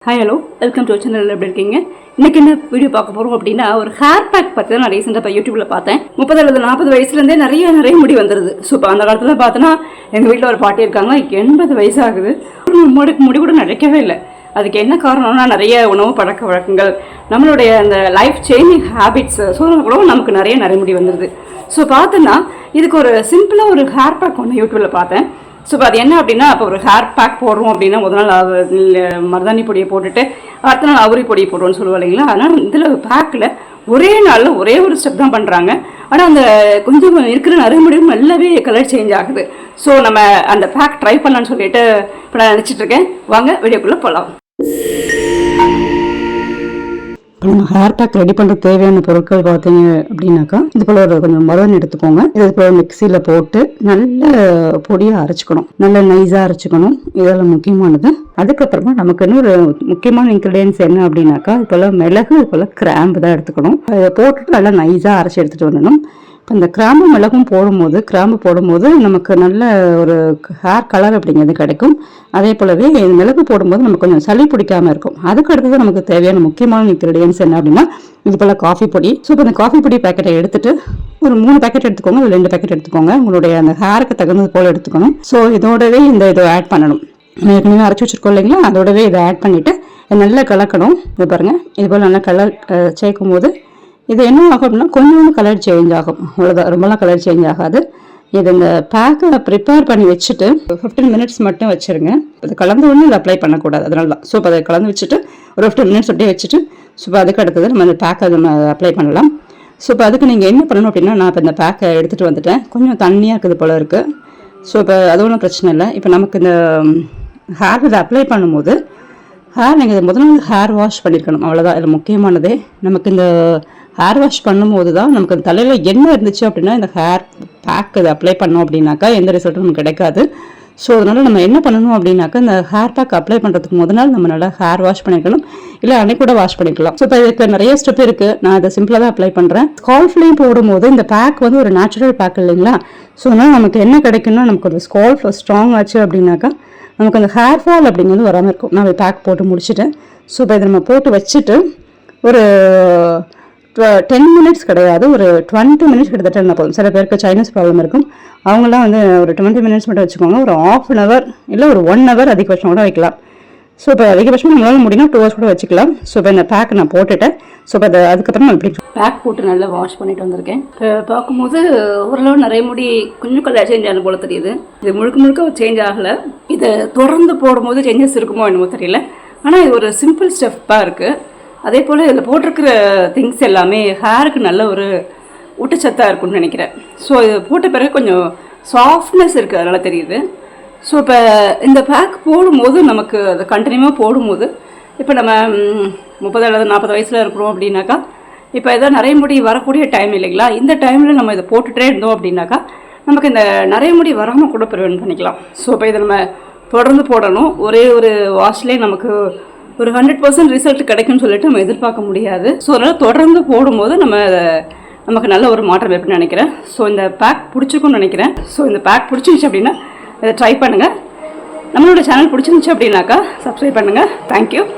Hi hello welcome to channel. எப்படி இருக்கீங்க? இன்னைக்கு என்ன வீடியோ பார்க்க போகிறோம் அப்படின்னா, ஒரு ஹேர் பேக் பற்றி தான் நான் ரீசெண்டாக இப்போ யூடியூப்ல பார்த்தேன். 30 அல்லது 40 வயசுலேருந்தே நிறைய முடி வந்துடுது. ஸோ இப்போ அந்த காலத்தில் பார்த்தோன்னா எங்கள் வீட்டில் ஒரு பாட்டி இருக்காங்க, 80 வயசு ஆகுது. முடி கூட நடக்கவே இல்லை. அதுக்கு என்ன காரணம்னா, நிறைய உணவு பழக்க வழக்கங்கள், நம்மளுடைய அந்த லைஃப் சேஞ்சிங் ஹேபிட்ஸ், ஸோ கூட நமக்கு நிறைய முடி வந்துடுது. ஸோ பார்த்தோன்னா இதுக்கு ஒரு சிம்பிளாக ஒரு ஹேர் பேக் ஒன்று யூடியூப்ல பார்த்தேன். ஸோ இப்போ அது என்ன அப்படின்னா, இப்போ ஒரு ஹேர் பேக் போடுறோம் அப்படின்னா முதல் நாள் மருதாணி பொடியை போட்டுட்டு அடுத்த நாள் அவரி பொடியை போடுறோம்னு சொல்லுவோம் இல்லைங்களா. அதனால் இதில் பேக்கில் ஒரே நாளில் ஒரே ஒரு ஸ்டெப் தான் பண்ணுறாங்க. ஆனால் அந்த கொஞ்சம் இருக்கிற நரைமுடியும் நல்லாவே கலர் சேஞ்ச் ஆகுது. ஸோ நம்ம அந்த பேக் ட்ரை பண்ணலான்னு சொல்லிட்டு இப்போ நான் நினச்சிட்ருக்கேன். வாங்க வீடியோக்குள்ளே போகலாம். இப்போ நம்ம ஹேர் பேக் ரெடி பண்ணுறது தேவையான பொருட்கள் பார்த்தீங்க அப்படின்னாக்கா, இது போல் ஒரு கொஞ்சம் மருதாணி எடுத்துக்கோங்க. இது போல் மிக்சியில் போட்டு நல்ல பொடியாக அரைச்சிக்கணும், நல்ல நைஸாக அரைச்சிக்கணும். இதெல்லாம் முக்கியமானது. அதுக்கப்புறமா நமக்கு இன்னொரு முக்கியமான இன்க்ரீடியன்ஸ் என்ன அப்படின்னாக்கா, இது போல் மிளகு, இது போல் கிராம்பு தான் எடுத்துக்கணும். அதை போட்டுட்டு நல்லா நைஸாக அரைச்சி எடுத்துகிட்டு வரணும். இப்போ இந்த கிராம்பு மிளகும் போடும்போது நமக்கு நல்ல ஒரு ஹேர் கலர் அப்படிங்கிறது கிடைக்கும். அதே போலவே மிளகு போடும்போது நமக்கு கொஞ்சம் சளி பிடிக்காம இருக்கும். அதுக்கு அடுத்தது நமக்கு தேவையான முக்கியமான இன்க்ரீடியன்ஸ் என்ன அப்படின்னா, இது போல் காஃபி பொடி. ஸோ இப்போ இந்த காஃபி பொடி பேக்கெட்டை எடுத்துட்டு ஒரு 3 பேக்கெட் எடுத்துக்கோங்க, இல்லை 2 பேக்கெட் எடுத்துக்கோங்க. உங்களுடைய அந்த ஹேருக்கு தகுந்தது போல் எடுத்துக்கணும். ஸோ இதோடவே இதை ஆட் பண்ணணும். ஏற்கனவே அரைச்சி வச்சிருக்கோம் இல்லைங்களா, அதோடவே இதை ஆட் பண்ணிட்டு நல்லா கலக்கணும். இது பாருங்க, இது போல் நல்லா கலர் சேர்க்கும் போது இது என்ன ஆகும் அப்படின்னா, கொஞ்சம் கலர் சேஞ்ச் ஆகும். அவ்வளோதான், ரொம்பலாம் கலர் சேஞ்ச் ஆகாது. இது இந்த பேக்கை ப்ரிப்பேர் பண்ணி வச்சுட்டு 15 மினிட்ஸ் மட்டும் வச்சுருங்க. இது கலந்து ஒன்று இதை அப்ளை பண்ணக்கூடாது, அதனால தான். ஸோ இப்போ அதை கலந்து வச்சுட்டு ஒரு 15 மினிட்ஸ் அப்படியே வச்சுட்டு, ஸோ இப்போ அதுக்கு அடுத்தது நம்ம அந்த பேக்கை நம்ம அப்ளை பண்ணலாம். ஸோ இப்போ அதுக்கு நீங்கள் என்ன பண்ணணும் அப்படின்னா, நான் இப்போ இந்த பேக்கை எடுத்துகிட்டு வந்துட்டேன். கொஞ்சம் தண்ணியாக இருக்குது போல இருக்குது. ஸோ இப்போ அது ஒன்றும் பிரச்சனை இல்லை. இப்போ நமக்கு இந்த ஹேர் இதை அப்ளை பண்ணும்போது நீங்கள் முதல்ல ஹேர் வாஷ் பண்ணியிருக்கணும். அவ்வளோதான் இதில் முக்கியமானதே. நமக்கு இந்த ஹேர் வாஷ் பண்ணும்போது தான் நமக்கு அந்த தலையில் எண்ணெய் இருந்துச்சு அப்படின்னா, இந்த ஹேர் பேக் இதை அப்ளை பண்ணோம் அப்படின்னாக்கா எந்த ரிசல்ட்டும் நமக்கு கிடைக்காது. ஸோ அதனால் நம்ம என்ன பண்ணணும் அப்படின்னாக்கா, இந்த ஹேர் பேக் அப்ளை பண்ணுறதுக்கு முதல் நாள் நம்ம நல்லா ஹேர் வாஷ் பண்ணிக்கலாம், இல்லை அன்னைக்கு கூட வாஷ் பண்ணிக்கலாம். ஸோ இப்போ இதுக்கு நிறைய ஸ்டெப் இருக்குது. நான் அதை சிம்பிளாக தான் அப்ளை பண்ணுறேன். ஸ்கால்ஃப்லேயும் போடும்போது இந்த பேக் வந்து ஒரு நேச்சுரல் பேக் இல்லைங்களா. ஸோ அதனால் நமக்கு என்ன கிடைக்குன்னா, நமக்கு ஒரு ஸ்கால்ஃப் ஸ்ட்ராங் ஆச்சு அப்படின்னாக்கா நமக்கு அந்த ஹேர் ஃபால் அப்படிங்கிறது வராமல் இருக்கும். நான் பேக் போட்டு முடிச்சுட்டேன். ஸோ இப்போ இதை நம்ம போட்டு வச்சுட்டு ஒரு 10 மினிட்ஸ் கிடையாது, ஒரு 20 மினிட்ஸ் கிட்டத்தட்ட இருந்தால் போதும். சில பேருக்கு சைனஸ் ப்ராப்ளம் இருக்கும், அவங்களாம் வந்து ஒரு 20 மினிட்ஸ் மட்டும் வச்சுக்கோங்க. ஒரு ½ hour இல்லை ஒரு 1 hour அதிகபட்சம் கூட வைக்கலாம். ஸோ இப்போ அதிகபட்சம் நம்மளால் முடியும்னா 2 hours கூட வச்சுக்கலாம். ஸோ இப்போ இந்த பேக் நான் போட்டுட்டேன். ஸோ இப்போ அதுக்கப்புறம் நான் எப்படி பேக் போட்டு நல்லா வாஷ் பண்ணிட்டு வந்திருக்கேன். இப்போ பார்க்கும்போது ஓரளவு நிறைய முடி கொஞ்சம் கலர் சேஞ்ச் ஆன போல தெரியுது. இது முழுக்க சேஞ்ச் ஆகலை. இதை தொடர்ந்து போடும்போது சேஞ்சஸ் இருக்குமோ என்னமோ தெரியல. ஆனால் இது ஒரு சிம்பிள் ஸ்டெப்பாக இருக்குது. அதே போல் இதில் போட்டிருக்கிற திங்ஸ் எல்லாமே ஹேருக்கு நல்ல ஒரு ஊட்டச்சத்தாக இருக்குன்னு நினைக்கிறேன். ஸோ இது போட்ட பிறகு கொஞ்சம் சாஃப்ட்னஸ் இருக்குது, அதனால் தெரியுது. ஸோ இப்போ இந்த பேக் போடும்போது நமக்கு அதை கண்டினியூவாக போடும்போது, இப்போ நம்ம 30 அல்லது 40 வயசில் இருக்கிறோம் அப்படின்னாக்கா, இப்போ எதாவது நிறைய முடி வரக்கூடிய டைம் இல்லைங்களா, இந்த டைமில் நம்ம இதை போட்டுகிட்டே இருந்தோம் அப்படின்னாக்கா நமக்கு இந்த நிறைய முடி வராமல் கூட ப்ரிவென்ட் பண்ணிக்கலாம். ஸோ இப்போ இதை நம்ம தொடர்ந்து போடணும். ஒரே ஒரு வாஷ்லேயே நமக்கு ஒரு 100% ரிசல்ட் கிடைக்கும்னு சொல்லிட்டு நம்ம எதிர்பார்க்க முடியாது. ஸோ அதனால் தொடர்ந்து போடும்போது நமக்கு நல்ல ஒரு மாற்றம் எப்படின்னு நினைக்கிறேன். ஸோ இந்த பேக் பிடிச்சிருக்குன்னு நினைக்கிறேன். ஸோ இந்த பேக் பிடிச்சிருந்துச்சு அப்படின்னா இதை ட்ரை பண்ணுங்கள். நம்மளோட சேனல் பிடிச்சிருந்துச்சு அப்படின்னாக்கா சப்ஸ்கிரைப் பண்ணுங்கள். தேங்க்யூ.